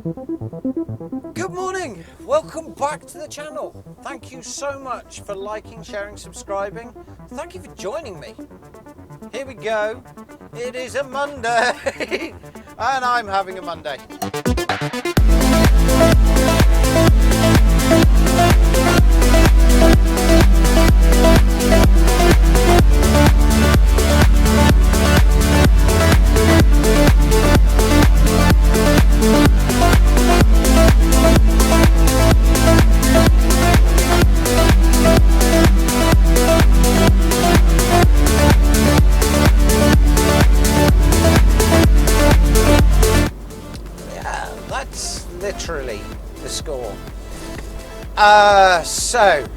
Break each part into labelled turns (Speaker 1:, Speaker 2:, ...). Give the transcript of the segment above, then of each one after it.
Speaker 1: Good morning, welcome back to the channel. Thank you so much for liking, sharing, subscribing. Thank you for joining me. Here we go. It is a Monday and I'm having a Monday. That's literally the score. So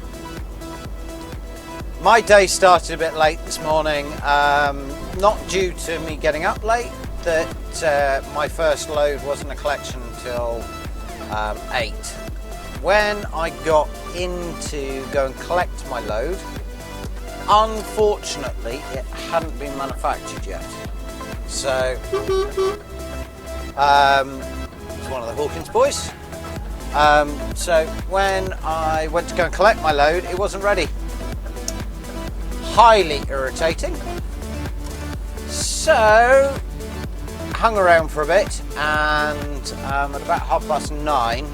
Speaker 1: my day started a bit late this morning, not due to me getting up late, that my first load wasn't a collection until 8. When I got in to go and collect my load, unfortunately it hadn't been manufactured yet. So it's one of the Hawkins boys. So when I went to go and collect my load, it wasn't ready. Highly irritating. So hung around for a bit, and at about 9:30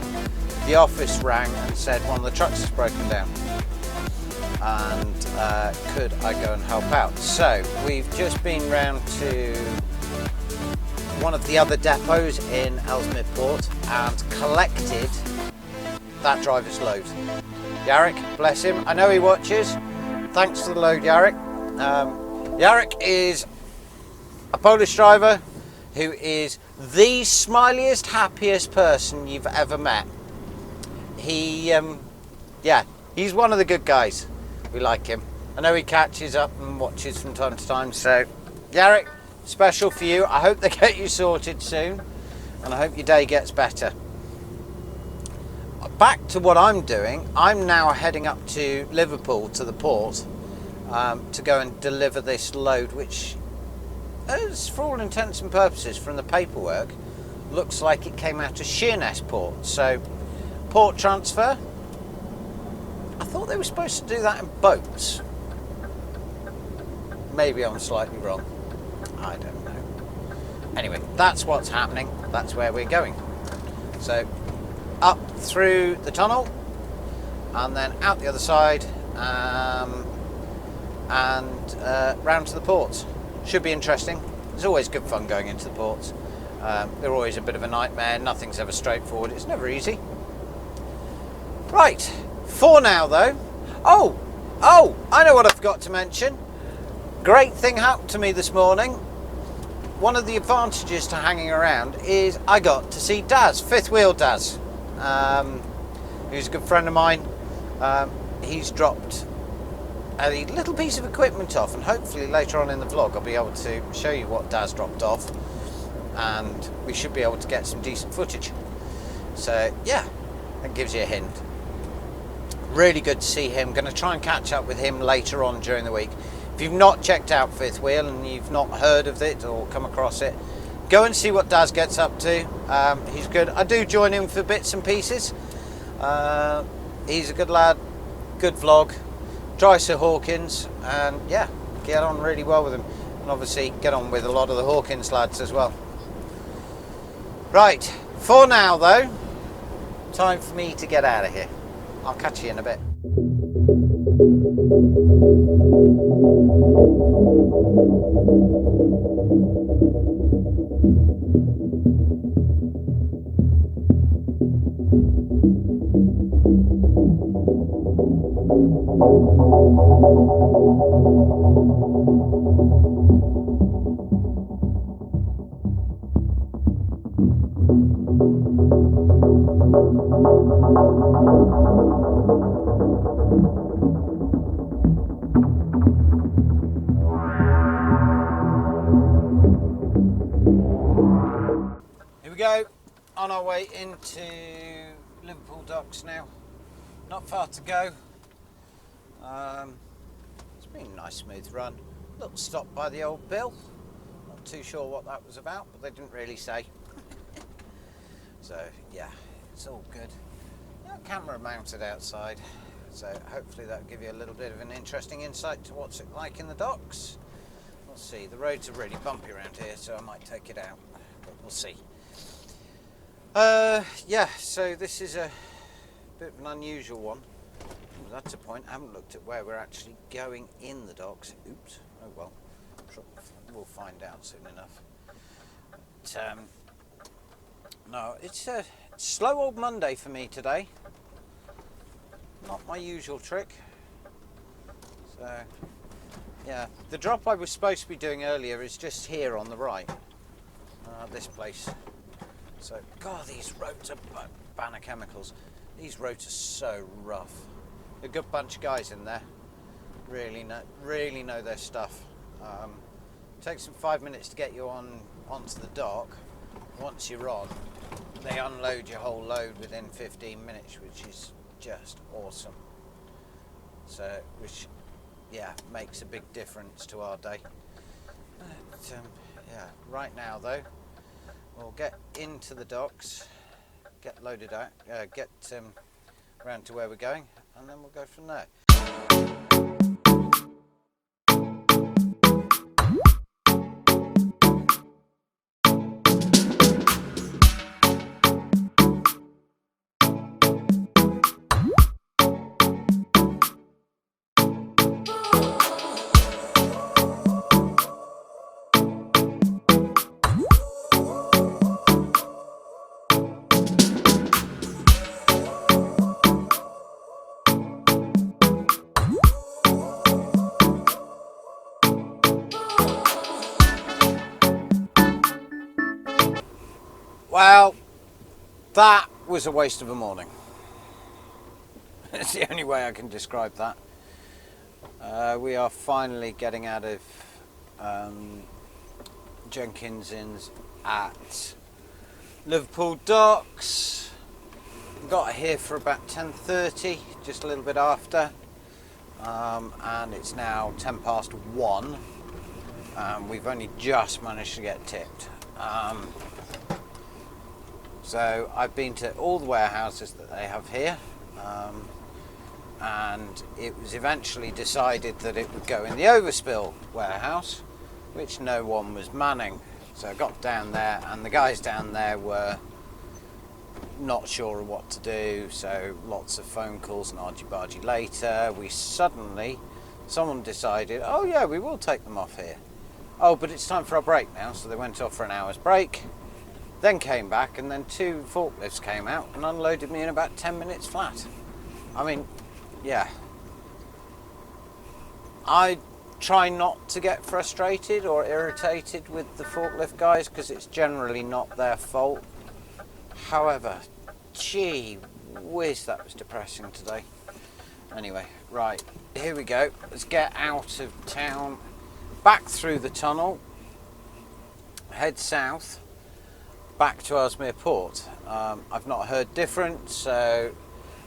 Speaker 1: the office rang and said one of the trucks has broken down and could I go and help out. So we've just been round to one of the other depots in Ellesmere Port and collected that driver's load. Yarrick, bless him, I know he watches. Thanks for the load, Yarrick. Yarrick is a Polish driver who is the smiliest, happiest person you've ever met. Yeah, he's one of the good guys. We like him. I know he catches up and watches from time to time, so Yarrick, special for you. I hope they get you sorted soon, and I hope your day gets better. Back to what I'm doing. I'm now heading up to Liverpool to the port to go and deliver this load, which is, for all intents and purposes, from the paperwork, looks like it came out of Sheerness port. So port transfer. I thought they were supposed to do that in boats. Maybe I'm slightly wrong. I don't know. Anyway, that's what's happening. That's where we're going. So up through the tunnel and then out the other side, and round to the ports. Should be interesting. It's always good fun going into the ports. They're always a bit of a nightmare. Nothing's ever straightforward. It's never easy. Right, for now though. Oh, I know what I forgot to mention. Great thing happened to me this morning. One of the advantages to hanging around is I got to see Daz, Fifth Wheel Daz, who's a good friend of mine. He's dropped a little piece of equipment off, and hopefully later on in the vlog I'll be able to show you what Daz dropped off, and we should be able to get some decent footage. So yeah, that gives you a hint. Really good to see him. Going to try and catch up with him later on during the week. If you've not checked out Fifth Wheel and you've not heard of it or come across it, go and see what Daz gets up to. He's good. I do join him for bits and pieces. He's a good lad, good vlog, drives to Hawkins, and yeah, get on really well with him. And obviously get on with a lot of the Hawkins lads as well. Right, for now though, time for me to get out of here. I'll catch you in a bit. we go, on our way into Liverpool docks now. Not far to go. It's been a nice smooth run. Little stop by the old Bill. Not too sure what that was about, but they didn't really say. So yeah, it's all good. Got camera mounted outside, so hopefully that'll give you a little bit of an interesting insight to what's it like in the docks. We'll see. The roads are really bumpy around here, so I might take it out, but we'll see. Yeah, so this is a bit of an unusual one. That's a point. I haven't looked at where we're actually going in the docks. Oops. Oh well. We'll find out soon enough. But, no, it's a slow old Monday for me today. Not my usual trick. So, yeah. The drop I was supposed to be doing earlier is just here on the right. This place. So, God, these roads are banner chemicals. These roads are so rough. A good bunch of guys in there. Really know their stuff. Takes them 5 minutes to get you onto the dock. Once you're on, they unload your whole load within 15 minutes, which is just awesome. So, which, yeah, makes a big difference to our day. But, yeah, right now though, we'll get into the docks, get loaded out, get round to where we're going, and then we'll go from there. Well, that was a waste of a morning. It's the only way I can describe that. We are finally getting out of Jenkins Inns at Liverpool Docks. Got here for about 10:30, just a little bit after, and it's now 1:10. We've only just managed to get tipped. So I've been to all the warehouses that they have here, and it was eventually decided that it would go in the overspill warehouse, which no one was manning. So I got down there, and the guys down there were not sure of what to do, so lots of phone calls and argy-bargy later. Someone decided, oh yeah, we will take them off here. Oh, but it's time for our break now, so they went off for an hour's break. Then came back, and then 2 forklifts came out and unloaded me in about 10 minutes flat. I mean, yeah. I try not to get frustrated or irritated with the forklift guys because it's generally not their fault. However, gee whiz, that was depressing today. Anyway, right, here we go. Let's get out of town, back through the tunnel, head south, back to Ellesmere Port. I've not heard different, so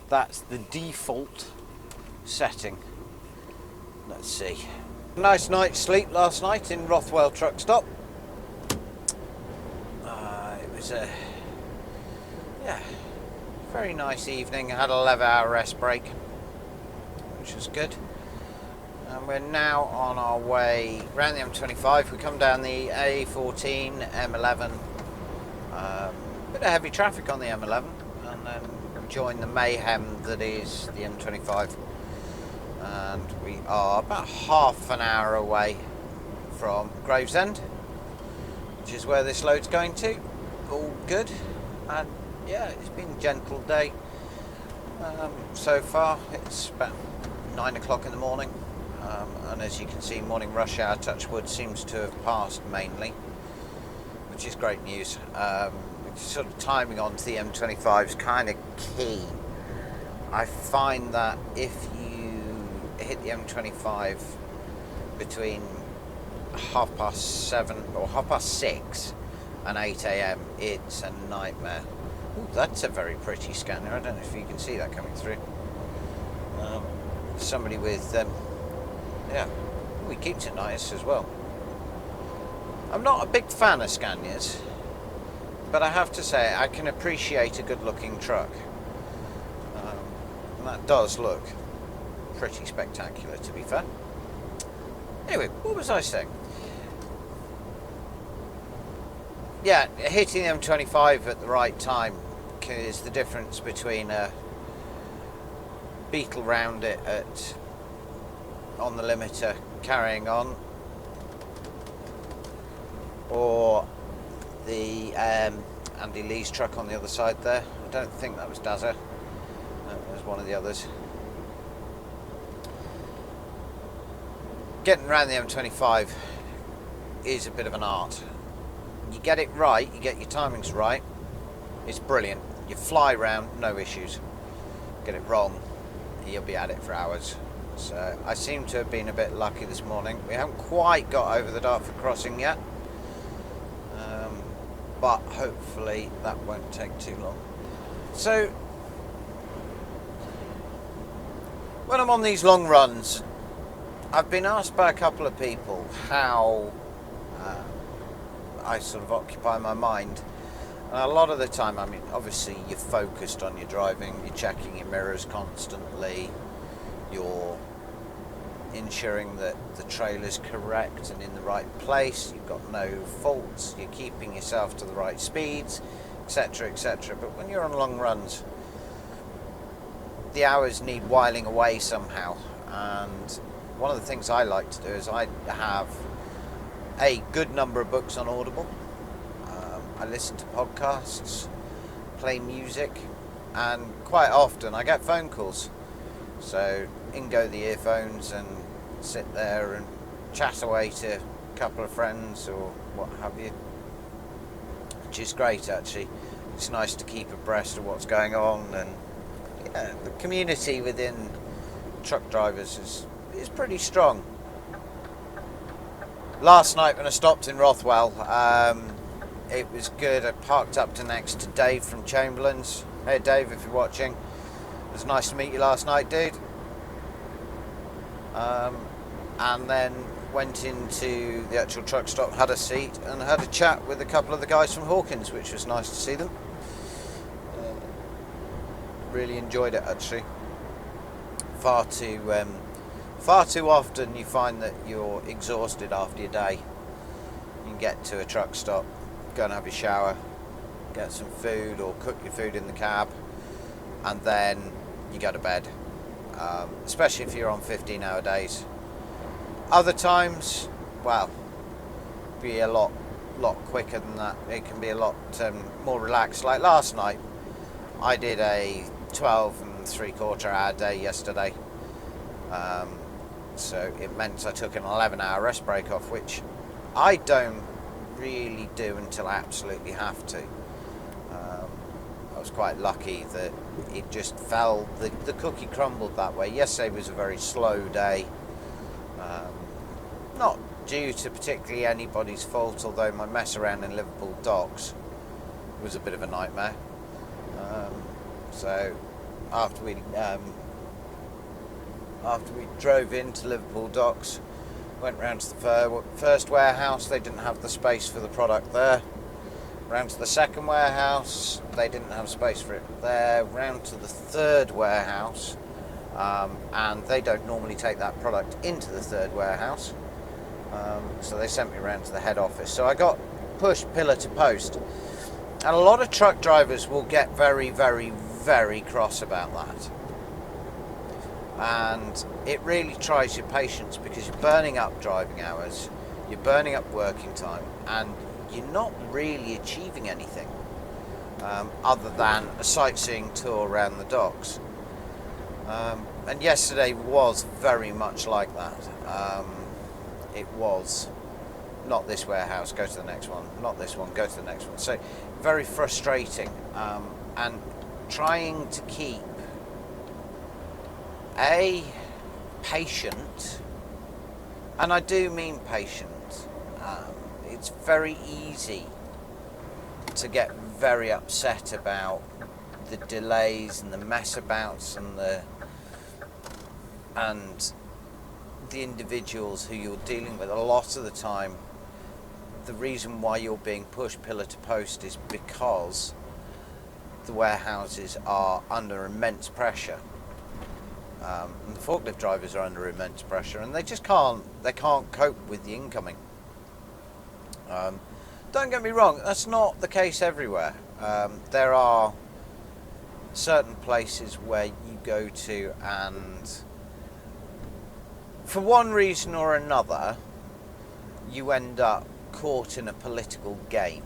Speaker 1: that's the default setting. Let's see. Nice night's sleep last night in Rothwell truck stop. It was a very nice evening. I had an 11-hour rest break, which was good. And we're now on our way around the M25. We come down the A14, M11. Bit of heavy traffic on the M11, and then join the mayhem that is the M25. And we are about half an hour away from Gravesend, which is where this load's going to. All good, and yeah, it's been a gentle day so far. It's about 9 o'clock in the morning, and as you can see, morning rush hour, touch wood, seems to have passed mainly, which is great news. Sort of timing onto the M25 is kind of key. I find that if you hit the M25 between 7:30 or 6:30 and 8 a.m, it's a nightmare. Ooh, that's a very pretty scanner. I don't know if you can see that coming through. Somebody with yeah, ooh, he keeps it nice as well. I'm not a big fan of Scanias. but I have to say I can appreciate a good looking truck, and that does look pretty spectacular, to be fair. Anyway, what was I saying? Yeah, hitting the M25 at the right time is the difference between a beetle round it on the limiter carrying on, or the Andy Lee's truck on the other side there. I don't think that was Dazza. It was one of the others. Getting around the M25 is a bit of an art. You get it right, you get your timings right, it's brilliant. You fly round, no issues. Get it wrong, you'll be at it for hours. So I seem to have been a bit lucky this morning. We haven't quite got over the Dartford crossing yet, but hopefully that won't take too long. So when I'm on these long runs, I've been asked by a couple of people how I sort of occupy my mind. And a lot of the time, I mean, obviously you're focused on your driving, you're checking your mirrors constantly, you're ensuring that the trailer's correct and in the right place, you've got no faults, you're keeping yourself to the right speeds, etc, etc. But when you're on long runs, the hours need whiling away somehow. And one of the things I like to do is I have a good number of books on Audible. I listen to podcasts, play music, and quite often I get phone calls. So in go the earphones and sit there and chat away to a couple of friends or what have you, which is great actually. It's nice to keep abreast of what's going on, and yeah, the community within truck drivers is pretty strong. Last night when I stopped in Rothwell, it was good. I parked up to next to Dave from Chamberlain's. Hey Dave, if you're watching, it was nice to meet you last night, dude. And then went into the actual truck stop, had a seat and had a chat with a couple of the guys from Hawkins, which was nice to see them. Really enjoyed it actually. Far too often you find that you're exhausted after your day. You can get to a truck stop, go and have your shower, get some food or cook your food in the cab, and then you go to bed, especially if you're on 15-hour days. Other times, well, be a lot quicker than that. It can be a lot more relaxed. Like last night, I did a 12 3/4 hour day yesterday. So it meant I took an 11-hour rest break off, which I don't really do until I absolutely have to. I was quite lucky that it just fell, the cookie crumbled that way. Yesterday was a very slow day. Not due to particularly anybody's fault, although my mess around in Liverpool docks was a bit of a nightmare. So after we drove into Liverpool docks, went round to the first warehouse, they didn't have the space for the product there. Round to the second warehouse, they didn't have space for it there. Round to the third warehouse, and they don't normally take that product into the third warehouse. So they sent me around to the head office. So I got pushed pillar to post. And a lot of truck drivers will get very, very, very cross about that. And it really tries your patience, because you're burning up driving hours, you're burning up working time, and you're not really achieving anything other than a sightseeing tour around the docks. And yesterday was very much like that. It was not this warehouse, go to the next one, not this one, go to the next one. So very frustrating, and trying to keep patient, and I do mean patient. It's very easy to get very upset about the delays and the mess abouts and the individuals who you're dealing with. A lot of the time the reason why you're being pushed pillar to post is because the warehouses are under immense pressure. And the forklift drivers are under immense pressure, and they just can't cope with the incoming. Don't get me wrong, that's not the case everywhere. There are certain places where you go to and for one reason or another you end up caught in a political game.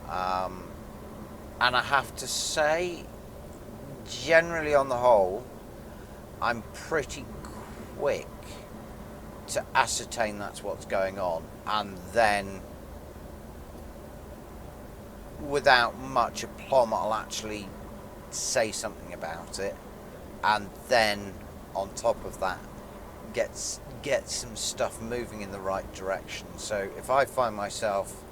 Speaker 1: And I have to say, generally on the whole, I'm pretty quick to ascertain that's what's going on, and then without much aplomb I'll actually say something about it, and then on top of that get some stuff moving in the right direction. So if I find myself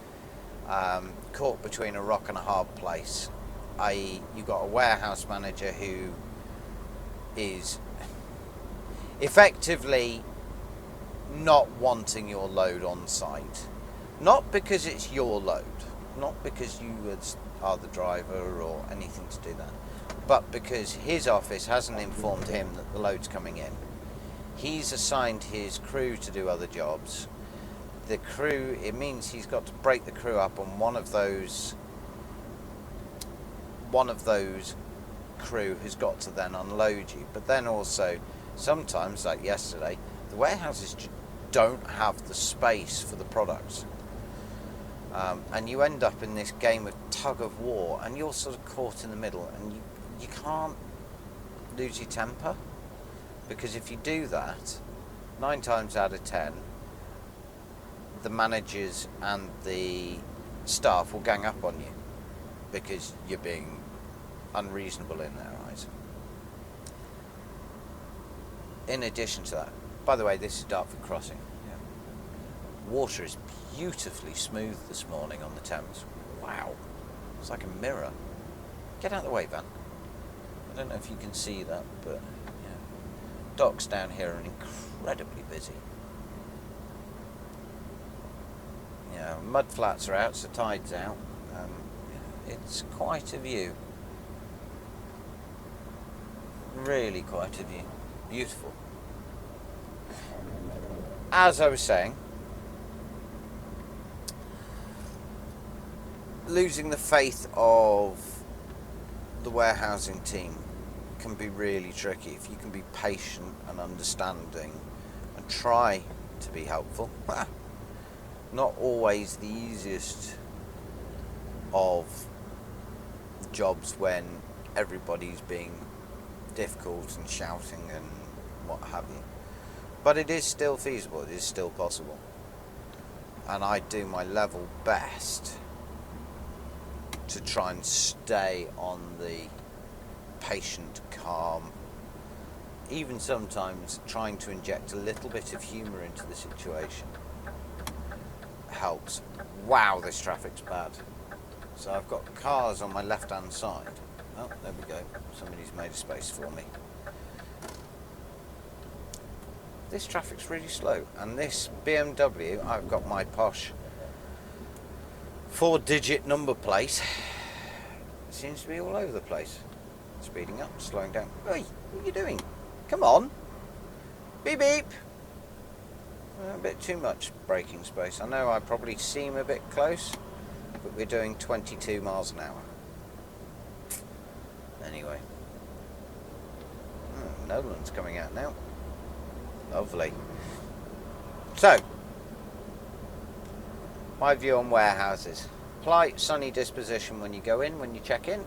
Speaker 1: caught between a rock and a hard place, i.e. you've got a warehouse manager who is effectively not wanting your load on site, not because it's your load, not because you are the driver or anything to do that, but because his office hasn't informed him that the load's coming in. He's assigned his crew to do other jobs. The crew, it means he's got to break the crew up on one of those crew has got to then unload you. But then also, sometimes, like yesterday, the warehouses don't have the space for the products. And you end up in this game of tug of war, and you're sort of caught in the middle, and you can't lose your temper, because if you do that, 9 times out of 10, the managers and the staff will gang up on you because you're being unreasonable in their eyes. In addition to that, by the way, this is Dartford Crossing. Water is beautifully smooth this morning on the Thames. Wow, it's like a mirror. Get out of the way, van. I don't know if you can see that, but yeah. Docks down here are incredibly busy. Yeah, mud flats are out, so tide's out. It's quite a view. Really quite a view. Beautiful. As I was saying, losing the faith of the warehousing team can be really tricky. If you can be patient and understanding and try to be helpful. Not always the easiest of jobs when everybody's being difficult and shouting and what have you. But it is still feasible, it is still possible. And I do my level best to try and stay on the patient, calm, even sometimes trying to inject a little bit of humour into the situation helps. Wow, this traffic's bad. So I've got cars on my left hand side. Oh, there we go. Somebody's made a space for me. This traffic's really slow, and this BMW, I've got my posh 4-digit number plate, seems to be all over the place. Speeding up, slowing down. Hey, what are you doing? Come on. Beep beep. A bit too much braking space. I know I probably seem a bit close, but we're doing 22 miles an hour. Anyway. Nolan's coming out now. Lovely. So, my view on warehouses. Polite, sunny disposition when you go in, when you check in.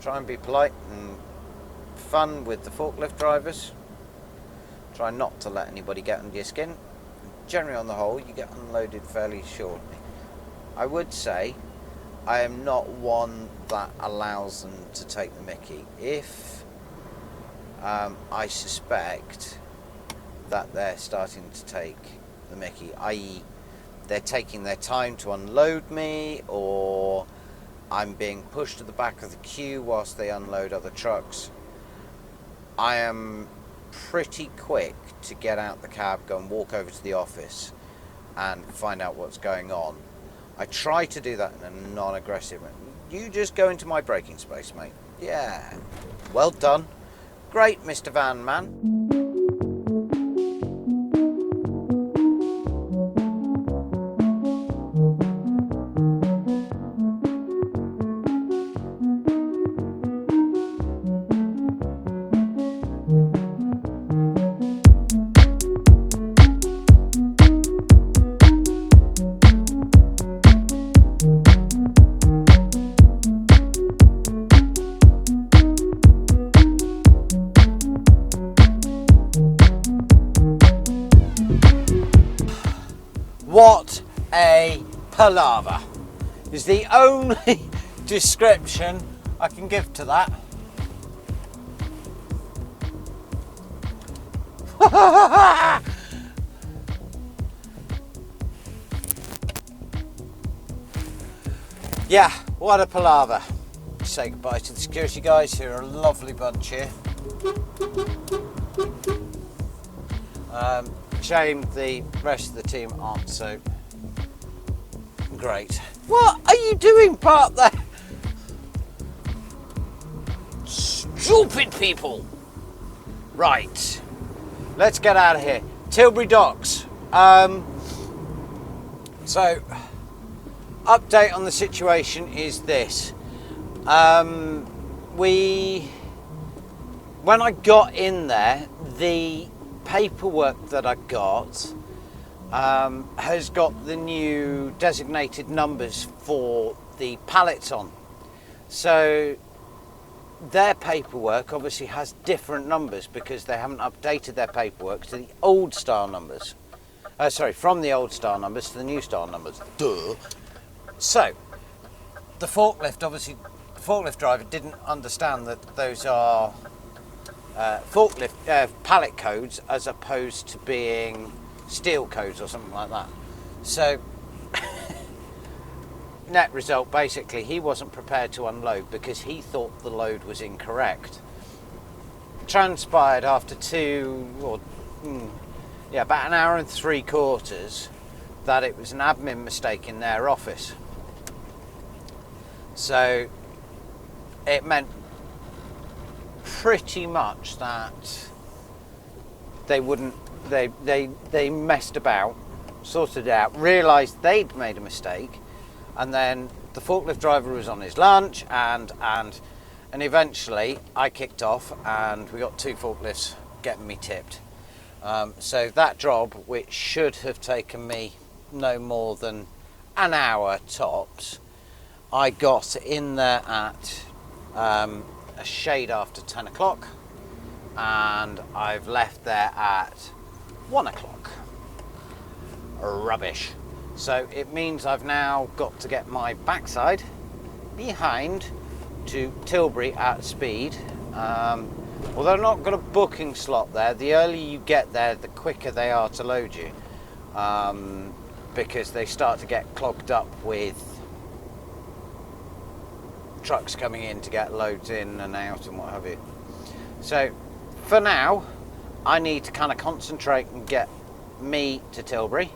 Speaker 1: Try and be polite and fun with the forklift drivers. Try not to let anybody get under your skin. Generally, on the whole, you get unloaded fairly shortly. I would say I am not one that allows them to take the mickey. If I suspect that they're starting to take the mickey, i.e. they're taking their time to unload me, or I'm being pushed to the back of the queue whilst they unload other trucks, I am pretty quick to get out the cab, go and walk over to the office and find out what's going on. I try to do that in a non-aggressive way. You just go into my braking space, mate. Yeah. Well done. Great, Mr. Van Man. What a palaver is the only description I can give to that. Yeah, what a palaver. Say goodbye to the security guys, who are a lovely bunch here. Shame the rest of the team aren't so great. What are you doing, part there? Stupid people. Right, let's get out of here. Tilbury Docks. So, update on the situation is this. When I got in there, the paperwork that I got has got the new designated numbers for the pallets on. So their paperwork obviously has different numbers because they haven't updated their paperwork to the old style numbers. From the old style numbers to the new style numbers. Duh. So the forklift driver didn't understand that those are pallet codes as opposed to being steel codes or something like that. So net result, basically, he wasn't prepared to unload because he thought the load was incorrect. Transpired after about an hour and 3/4 that it was an admin mistake in their office. So it meant pretty much that they messed about, sorted it out, realised they'd made a mistake, and then the forklift driver was on his lunch, and eventually I kicked off, and we got 2 forklifts getting me tipped. So that job, which should have taken me no more than an hour tops, I got in there at a shade after 10 o'clock, and I've left there at 1 o'clock. Rubbish. So it means I've now got to get my backside behind to Tilbury at speed. Although I've not got a booking slot there, the earlier you get there, the quicker they are to load you, because they start to get clogged up with trucks coming in to get loads in and out and what have you. So for now, I need to kind of concentrate and get me to Tilbury.